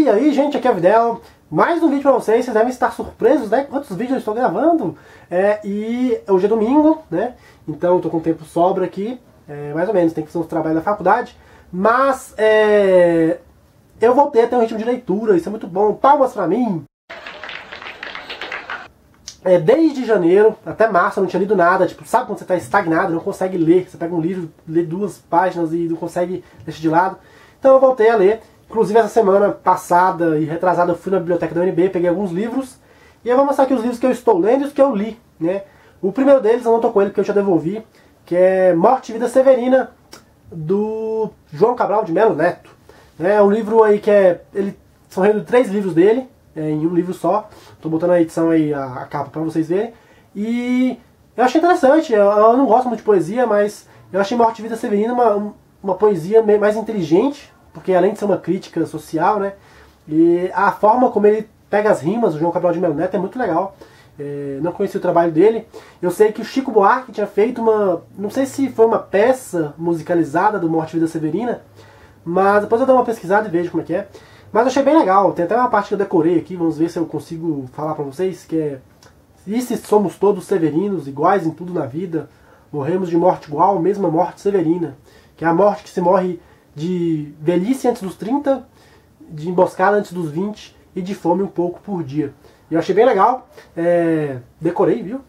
E aí, gente, aqui é o Videl. Mais um vídeo pra vocês devem estar surpresos, né? Quantos vídeos eu estou gravando. E hoje é domingo, né? Então eu tô com tempo sobra aqui, mais ou menos, tem que fazer uns trabalhos da faculdade. Mas eu voltei a ter um ritmo de leitura, isso é muito bom. Palmas pra mim! Desde janeiro até março eu não tinha lido nada. Tipo, sabe quando você está estagnado, não consegue ler? Você pega um livro, lê 2 páginas e não consegue deixar de lado. Então eu voltei a ler. Inclusive essa semana passada e retrasada eu fui na biblioteca da UNB, peguei alguns livros. E eu vou mostrar aqui os livros que eu estou lendo e os que eu li, né? O primeiro deles eu não tô com ele porque eu já devolvi, que é Morte e Vida Severina, do João Cabral de Melo Neto. É um livro aí que são 3 livros dele, em um livro só. Tô botando a edição aí, a capa pra vocês verem. E eu achei interessante, eu não gosto muito de poesia, mas eu achei Morte e Vida Severina uma poesia mais inteligente, porque além de ser uma crítica social, né, e a forma como ele pega as rimas, o João Cabral de Melo Neto, é muito legal. Não conheci o trabalho dele. Eu sei que o Chico Buarque tinha feito não sei se foi uma peça musicalizada do Morte e Vida Severina, mas depois eu dou uma pesquisada e vejo como é que é. Mas eu achei bem legal, tem até uma parte que eu decorei aqui, vamos ver se eu consigo falar pra vocês, que é: e se somos todos severinos, iguais em tudo na vida, morremos de morte igual, mesma morte severina, que é a morte que se morre de velhice antes dos 30, de emboscada antes dos 20 e de fome um pouco por dia. E eu achei bem legal, decorei, viu?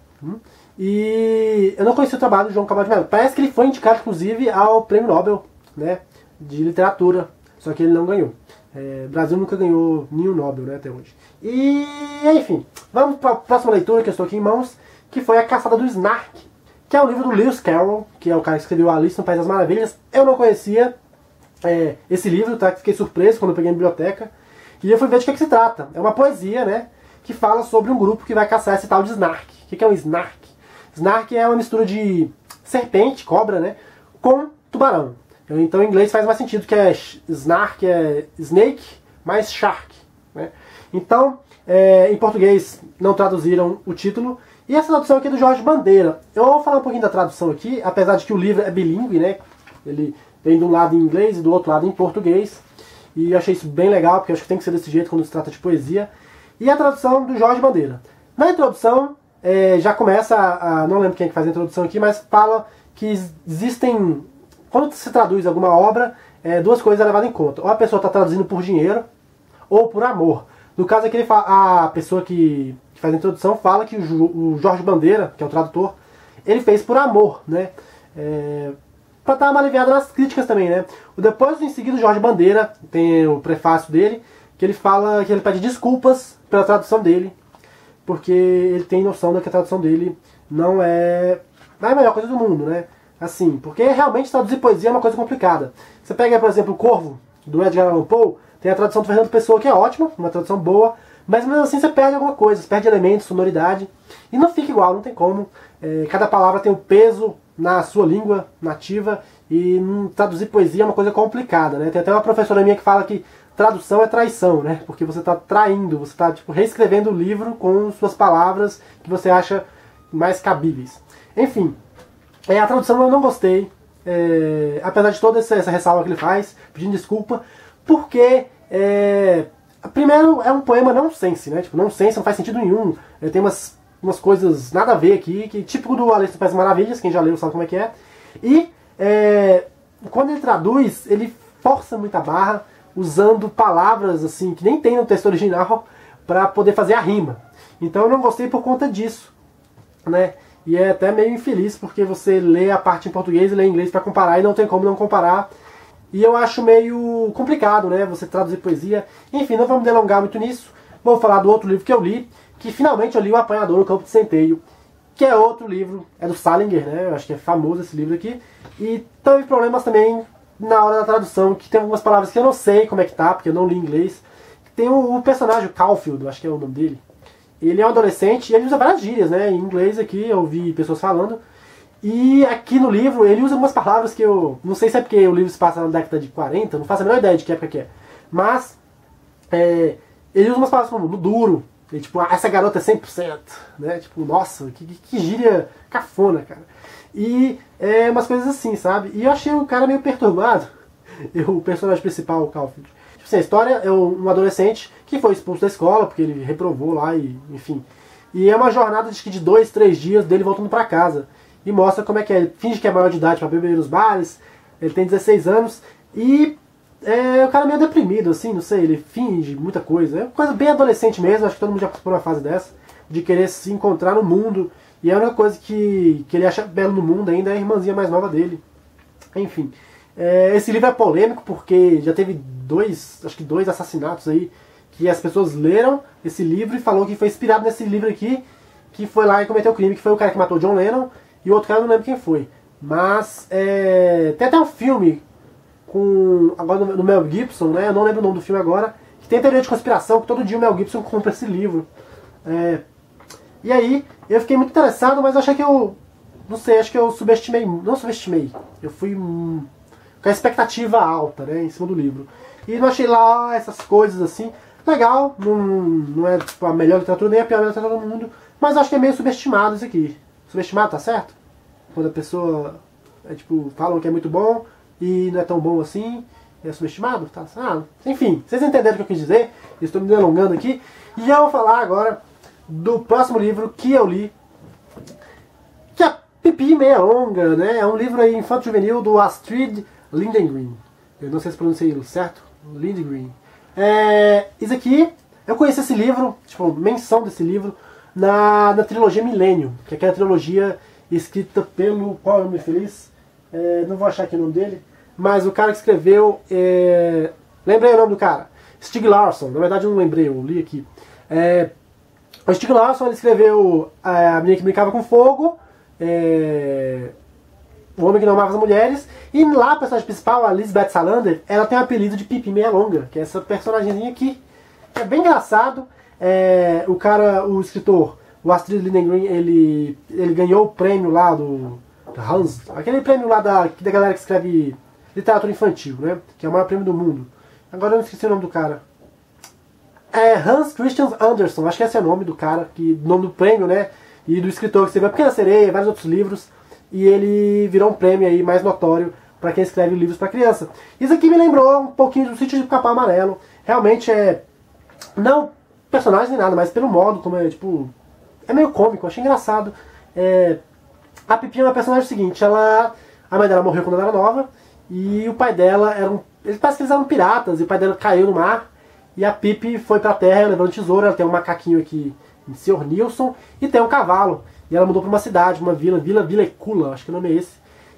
E eu não conheci o trabalho do João Cabral de Melo. Parece que ele foi indicado, inclusive, ao Prêmio Nobel, né, de Literatura, só que ele não ganhou. O Brasil nunca ganhou nenhum Nobel, né, até hoje. E, enfim, vamos para a próxima leitura que eu estou aqui em mãos, que foi A Caçada do Snark, que é um livro do Lewis Carroll, que é o cara que escreveu Alice no País das Maravilhas. Eu não conhecia esse livro, tá? Fiquei surpreso quando eu peguei na biblioteca. E eu fui ver de que se trata. É uma poesia, né, que fala sobre um grupo que vai caçar esse tal de Snark. O que é um Snark? Snark é uma mistura de serpente, cobra, né, com tubarão. Então em inglês faz mais sentido, que é Snark, é Snake, mais Shark, né? Então, em português não traduziram o título. E essa tradução aqui é do Jorge Bandeira. Eu vou falar um pouquinho da tradução aqui, apesar de que o livro é bilíngue, né? Ele tem de um lado em inglês e do outro lado em português. E eu achei isso bem legal, porque eu acho que tem que ser desse jeito quando se trata de poesia. E a tradução do Jorge Bandeira. Na introdução, já começa não lembro quem é que faz a introdução aqui, mas fala que existem, quando se traduz alguma obra, 2 coisas levadas em conta. Ou a pessoa está traduzindo por dinheiro, ou por amor. No caso aqui, a pessoa que faz a introdução fala que o Jorge Bandeira, que é o tradutor, ele fez por amor, né? Pra dar uma aliviada nas críticas também, né? Depois, em seguida, o Jorge Bandeira tem o prefácio dele, que ele fala que ele pede desculpas pela tradução dele, porque ele tem noção de que a tradução dele não é a melhor coisa do mundo, né? Assim, porque realmente traduzir poesia é uma coisa complicada. Você pega, por exemplo, o Corvo, do Edgar Allan Poe, tem a tradução do Fernando Pessoa, que é ótima, uma tradução boa, mas mesmo assim você perde alguma coisa, você perde elementos, sonoridade, e não fica igual, não tem como. Cada palavra tem um peso na sua língua nativa, e traduzir poesia é uma coisa complicada, né? Tem até uma professora minha que fala que tradução é traição, né? Porque você está traindo, você está tipo, reescrevendo o livro com suas palavras que você acha mais cabíveis. Enfim, a tradução eu não gostei, apesar de toda essa ressalva que ele faz, pedindo desculpa, porque primeiro é um poema nonsense, né? Tipo, nonsense não faz sentido nenhum. Tem umas coisas nada a ver aqui, que típico do Alice no País das Maravilhas, quem já leu sabe como é que é. E quando ele traduz, ele força muita barra, usando palavras assim que nem tem no texto original para poder fazer a rima. Então eu não gostei por conta disso, né? E é até meio infeliz, porque você lê a parte em português e lê em inglês para comparar, e não tem como não comparar. E eu acho meio complicado, né, você traduzir poesia. Enfim, não vamos delongar muito nisso. Vou falar do outro livro que eu li, que finalmente eu li, O Apanhador no Campo de Centeio, que é outro livro, é do Salinger, né, eu acho que é famoso esse livro aqui. E teve problemas também na hora da tradução, que tem algumas palavras que eu não sei como é que tá, porque eu não li inglês. Tem o personagem, o Caulfield, acho que é o nome dele. Ele é um adolescente e ele usa várias gírias, né, em inglês aqui, eu ouvi pessoas falando. E aqui no livro ele usa algumas palavras que eu não sei se é porque o livro se passa na década de 40, não faço a menor ideia de que época que é. Mas ele usa umas palavras como duro, e, tipo, essa garota é 100%, né? Tipo, nossa, que gíria cafona, cara. E umas coisas assim, sabe? E eu achei o cara meio perturbado, o personagem principal, o Caulfield. Tipo, assim, a história é um adolescente que foi expulso da escola, porque ele reprovou lá, e enfim. E é uma jornada de 2, 3 dias dele voltando pra casa. E mostra como é que é. Ele finge que é maior de idade pra beber nos bares, ele tem 16 anos, e o cara é meio deprimido, assim, não sei, ele finge muita coisa. É uma coisa bem adolescente mesmo, acho que todo mundo já passou por uma fase dessa, de querer se encontrar no mundo. E a única coisa que ele acha belo no mundo ainda é a irmãzinha mais nova dele. Enfim, esse livro é polêmico porque já teve acho que dois assassinatos aí, que as pessoas leram esse livro e falou que foi inspirado nesse livro aqui, que foi lá e cometeu o crime, que foi o cara que matou John Lennon, e o outro cara eu não lembro quem foi. Mas tem até um filme agora no Mel Gibson, né? Eu não lembro o nome do filme agora, que tem teoria de conspiração, que todo dia o Mel Gibson compra esse livro. E aí, eu fiquei muito interessado, mas achei que não sei, acho que eu subestimei. Não subestimei. Eu fui com a expectativa alta, né, em cima do livro. E não achei lá essas coisas assim. Legal, não é tipo, a melhor literatura, nem a pior literatura do mundo. Mas acho que é meio subestimado isso aqui. Subestimado, tá certo? Quando a pessoa, falam que é muito bom e não é tão bom assim. É subestimado? Tá? Enfim, vocês entenderam o que eu quis dizer. Estou me delongando aqui. E eu vou falar agora do próximo livro que eu li, que é Pipi Meia Longa, né? É um livro aí infanto-juvenil do Astrid Lindgren. Eu não sei se pronunciei certo. Lindgren. Isso aqui, eu conheci esse livro, menção desse livro, na trilogia Millennium, que é aquela trilogia escrita pelo... Qual é o nome feliz? Não vou achar aqui o nome dele, mas o cara que escreveu... lembrei o nome do cara. Stieg Larsson. Na verdade eu não lembrei, eu li aqui. O Stieg Larsson, ele escreveu A Menina que Brincava com Fogo, O Homem que Não Amava as Mulheres, e lá a personagem principal, a Lisbeth Salander, ela tem o apelido de Pipi Meia Longa, que é essa personagemzinha aqui. É bem engraçado. O escritor, o Astrid Lindgren, ele ganhou o prêmio lá do Hans, aquele prêmio lá da galera que escreve literatura infantil, né? Que é o maior prêmio do mundo. Agora eu não esqueci o nome do cara. Hans Christian Andersen, acho que esse é o nome do cara, nome do prêmio, né? E do escritor que escreveu A Pequena Sereia, vários outros livros, e ele virou um prêmio aí mais notório para quem escreve livros para criança. Isso aqui me lembrou um pouquinho do Sítio de Pica-Pau Amarelo. Realmente não personagem nem nada, mas pelo modo como é meio cômico, achei engraçado. A Pipi é uma personagem seguinte, a mãe dela morreu quando ela era nova, e o pai dela parece que eles eram piratas, e o pai dela caiu no mar. E a Pipi foi pra terra levando tesouro. Ela tem um macaquinho aqui, Sr. Nilson, e tem um cavalo. E ela mudou pra uma cidade, uma vila, Vila Ecula, acho que o nome é esse.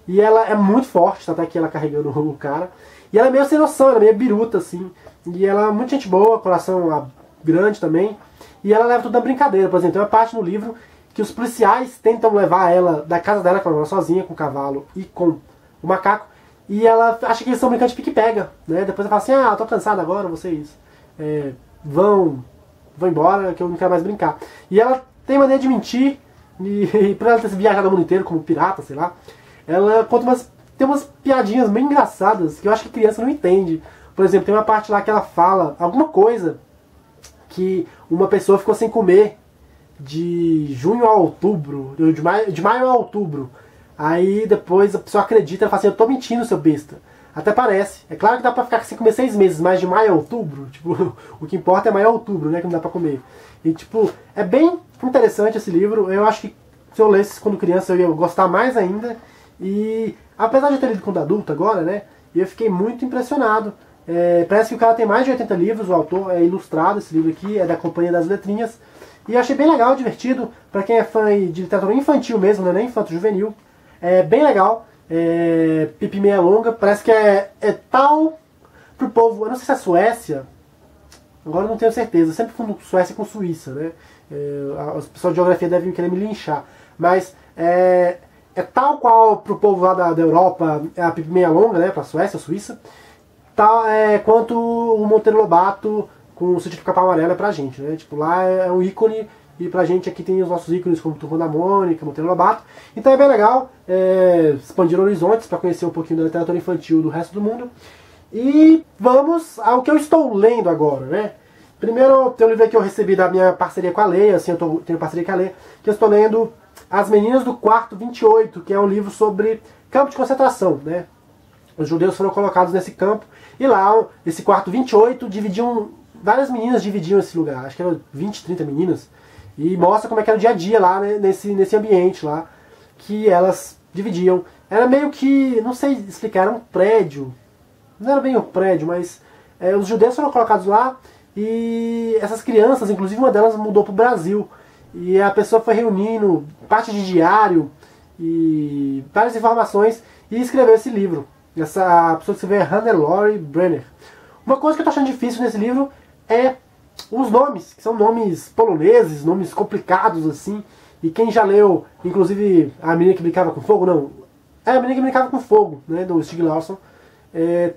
E ela é muito forte, tá aqui ela carregando o cara. E ela é meio sem noção, ela é meio biruta, assim. E ela é muito gente boa, coração grande também. E ela leva tudo na brincadeira. Por exemplo, tem uma parte no livro que os policiais tentam levar ela da casa dela, que ela mora sozinha, com o cavalo e com o macaco. E ela acha que eles estão brincando de pique-pega, né? Depois ela fala assim, tô cansada agora, vocês... vão embora, que eu não quero mais brincar. E ela tem maneira de mentir, e por ela ter viajado o mundo inteiro como pirata, sei lá, ela tem umas piadinhas bem engraçadas que eu acho que criança não entende. Por exemplo, tem uma parte lá que ela fala alguma coisa que uma pessoa ficou sem comer de junho a outubro, de maio a outubro. Aí depois a pessoa acredita, ela fala assim, eu tô mentindo, seu besta. Até parece. É claro que dá pra ficar sem comer 6 meses, mas de maio a outubro, o que importa é maio a outubro, né, que não dá pra comer. E, é bem interessante esse livro. Eu acho que se eu lesse quando criança eu ia gostar mais ainda. E, apesar de eu ter lido quando adulto agora, né, eu fiquei muito impressionado. Parece que o cara tem mais de 80 livros, o autor é ilustrado, esse livro aqui, é da Companhia das Letrinhas. E eu achei bem legal, divertido, pra quem é fã de literatura infantil mesmo, né, nem infanto-juvenil. É bem legal. Pipi Meia Longa, parece que é tal pro povo, eu não sei se é Suécia, agora eu não tenho certeza, eu sempre confundo Suécia com Suíça, né? As pessoas de geografia devem querer me linchar, mas é tal qual pro povo lá da Europa, a Pipi Meia Longa, né, pra Suécia, Suíça, tal, quanto o Monteiro Lobato com o Sítio de Pica-Pau Amarelo pra gente, né? Lá é um ícone. E pra gente aqui tem os nossos ícones como Turma da Mônica, Monteiro Lobato. Então é bem legal expandir horizontes para conhecer um pouquinho da literatura infantil do resto do mundo. E vamos ao que eu estou lendo agora, né? Primeiro tem um livro que eu recebi da minha parceria com a Leia, assim, eu tenho parceria com a Leia, que eu estou lendo As Meninas do Quarto 28, que é um livro sobre campo de concentração, né? Os judeus foram colocados nesse campo, e lá, esse quarto 28, várias meninas dividiam esse lugar, acho que eram 20, 30 meninas, e mostra como é que era o dia a dia lá, né, nesse ambiente lá, que elas dividiam. Era meio que, não sei explicar, era um prédio, não era bem um prédio, mas os judeus foram colocados lá, e essas crianças, inclusive uma delas mudou para o Brasil, e a pessoa foi reunindo parte de diário, e várias informações, e escreveu esse livro. A pessoa que escreveu é Hannelore Brenner. Uma coisa que eu tô achando difícil nesse livro é os nomes, que são nomes poloneses, nomes complicados assim. E quem já leu, inclusive a menina que brincava com fogo, não. É a menina que brincava com fogo, né, do Stieg Larsson.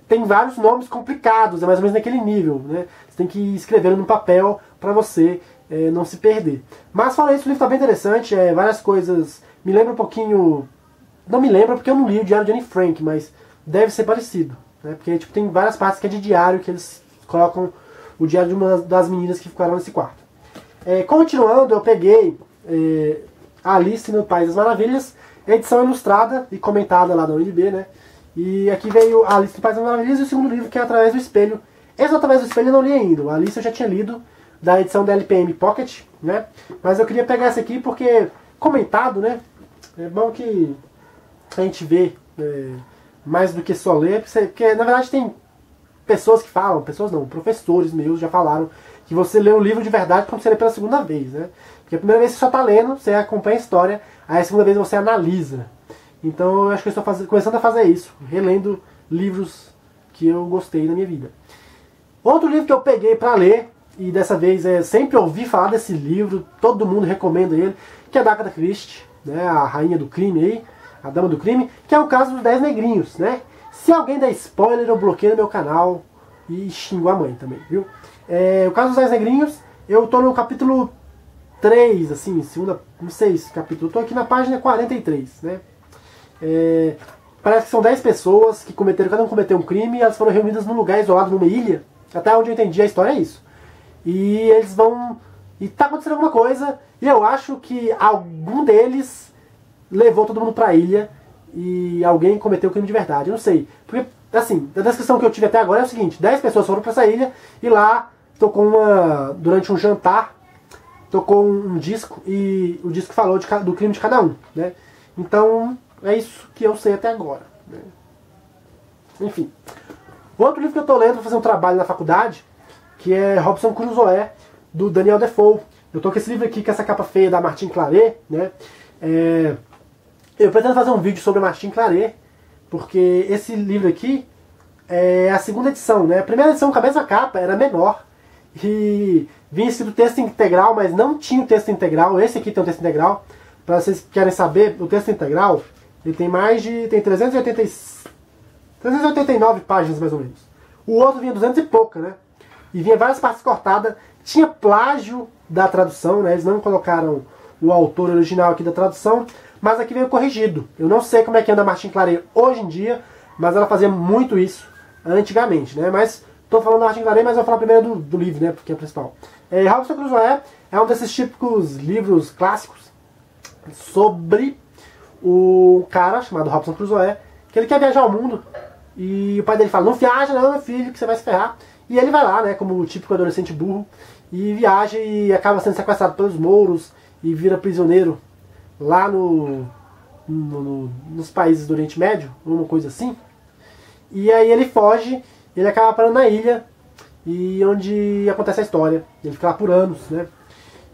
Tem vários nomes complicados, é mais ou menos naquele nível, né? Você tem que ir escrevendo no papel para você não se perder. Mas fora isso, o livro tá bem interessante, várias coisas. Me lembra um pouquinho. Não me lembra porque eu não li o Diário de Anne Frank, mas deve ser parecido, né? Porque tipo, tem várias partes que é de diário, que eles colocam o diário de uma das meninas que ficaram nesse quarto. Continuando, eu peguei Alice no País das Maravilhas, edição ilustrada e comentada lá da UNB, né? E aqui veio Alice no País das Maravilhas e o segundo livro, que é Através do Espelho. Esse Através do Espelho eu não li ainda, o Alice eu já tinha lido, da edição da LPM Pocket, né? Mas eu queria pegar esse aqui porque, comentado, né? É bom que a gente vê mais do que só ler, porque na verdade tem pessoas que falam, pessoas não, professores meus já falaram que você lê um livro de verdade quando você lê pela segunda vez, né? Porque a primeira vez você só está lendo, você acompanha a história, aí a segunda vez você analisa. Então eu acho que eu estou começando a fazer isso, relendo livros que eu gostei na minha vida. Outro livro que eu peguei para ler, e dessa vez sempre ouvi falar desse livro, todo mundo recomenda ele, que é da Agatha Christie, né, a rainha do crime aí, a dama do crime, que é o caso dos 10 negrinhos, né? Se alguém der spoiler, eu bloqueio no meu canal e xingo a mãe também, viu? O caso dos 10 negrinhos, eu tô no capítulo 3, assim, segunda, não sei esse capítulo, eu tô aqui na página 43, né? Parece que são 10 pessoas que cada um cometeu um crime, e elas foram reunidas num lugar isolado, numa ilha. Até onde eu entendi a história é isso. E eles vão... E tá acontecendo alguma coisa, e eu acho que algum deles levou todo mundo pra ilha, e alguém cometeu o crime de verdade. Eu não sei. Porque, assim, a descrição que eu tive até agora é o seguinte: 10 pessoas foram pra essa ilha, e lá tocou durante um jantar, tocou um disco, e o disco falou do crime de cada um, né? Então, é isso que eu sei até agora, né? Enfim. O outro livro que eu tô lendo para fazer um trabalho na faculdade, que é Robinson Crusoe, do Daniel Defoe. Eu tô com esse livro aqui, com essa capa feia da Martin Claret, né? Eu pretendo fazer um vídeo sobre a Martin Claret, porque esse livro aqui é a segunda edição, né? A primeira edição com a mesma capa era menor, e vinha escrito texto integral, mas não tinha o texto integral. Esse aqui tem o texto integral. Para vocês que querem saber, o texto integral, ele tem tem 389 páginas mais ou menos. O outro vinha 200 e pouca, né? E vinha várias partes cortadas. Tinha plágio da tradução, né? Eles não colocaram o autor original aqui da tradução, mas aqui veio corrigido. Eu não sei como é que anda a Martin Claret hoje em dia, mas ela fazia muito isso antigamente, né? Mas estou falando da Martin Claret, mas eu vou falar primeiro do livro, né? Porque é o principal. Robinson Crusoe é um desses típicos livros clássicos sobre o cara chamado Robinson Crusoe, que ele quer viajar ao mundo, e o pai dele fala: não viaja não, meu filho, que você vai se ferrar. E ele vai lá, né, como o típico adolescente burro, e viaja e acaba sendo sequestrado pelos mouros e vira prisioneiro lá nos países do Oriente Médio, uma coisa assim. E aí ele foge, ele acaba parando na ilha, e onde acontece a história. Ele fica lá por anos, né?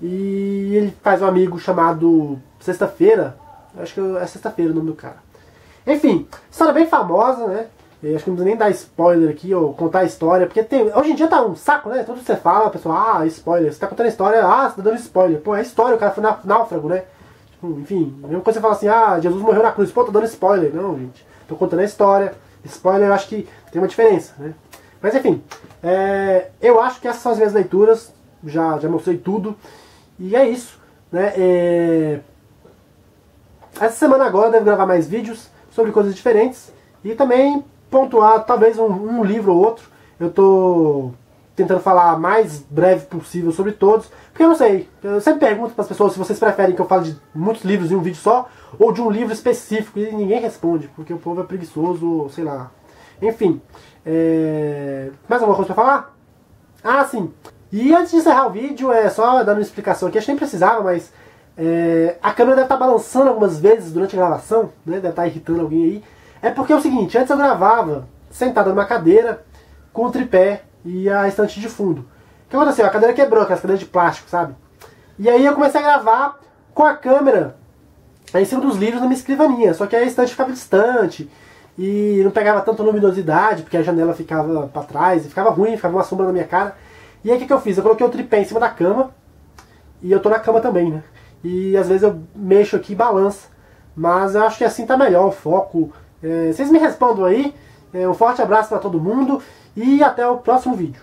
E ele faz um amigo chamado Sexta-feira. Acho que é Sexta-feira o nome do cara. Enfim, história bem famosa, né? Eu acho que não precisa nem dar spoiler aqui ou contar a história, porque hoje em dia tá um saco, né? Tudo que você fala, a pessoa, spoiler. Você tá contando a história, você tá dando spoiler. Pô, é história, o cara foi náufrago, né? Enfim, a mesma coisa você fala assim: Jesus morreu na cruz. Pô, tô dando spoiler. Não, gente. Tô contando a história. Spoiler, eu acho que tem uma diferença, né? Mas enfim, eu acho que essas são as minhas leituras. Já mostrei tudo. E é isso, né? Essa semana agora eu devo gravar mais vídeos sobre coisas diferentes. E também pontuar talvez um livro ou outro. Eu tô tentando falar mais breve possível sobre todos, porque eu não sei. Eu sempre pergunto para as pessoas se vocês preferem que eu fale de muitos livros em um vídeo só, ou de um livro específico, e ninguém responde, porque o povo é preguiçoso, sei lá. Enfim, mais alguma coisa pra falar? Ah, sim. E antes de encerrar o vídeo, só dando uma explicação aqui, acho que nem precisava, mas a câmera deve estar balançando algumas vezes durante a gravação, né? Deve estar irritando alguém aí. É porque é o seguinte, antes eu gravava sentado numa cadeira, com o tripé e a estante de fundo. O que aconteceu? A cadeira quebrou, aquelas cadeiras de plástico, sabe? E aí eu comecei a gravar com a câmera em cima dos livros na minha escrivaninha, só que a estante ficava distante e não pegava tanta luminosidade, porque a janela ficava pra trás, e ficava ruim, ficava uma sombra na minha cara. E aí o que eu fiz? Eu coloquei o tripé em cima da cama, e eu tô na cama também, né? E às vezes eu mexo aqui e balança, mas eu acho que assim tá melhor o foco. Vocês me respondam aí, um forte abraço pra todo mundo, e até o próximo vídeo.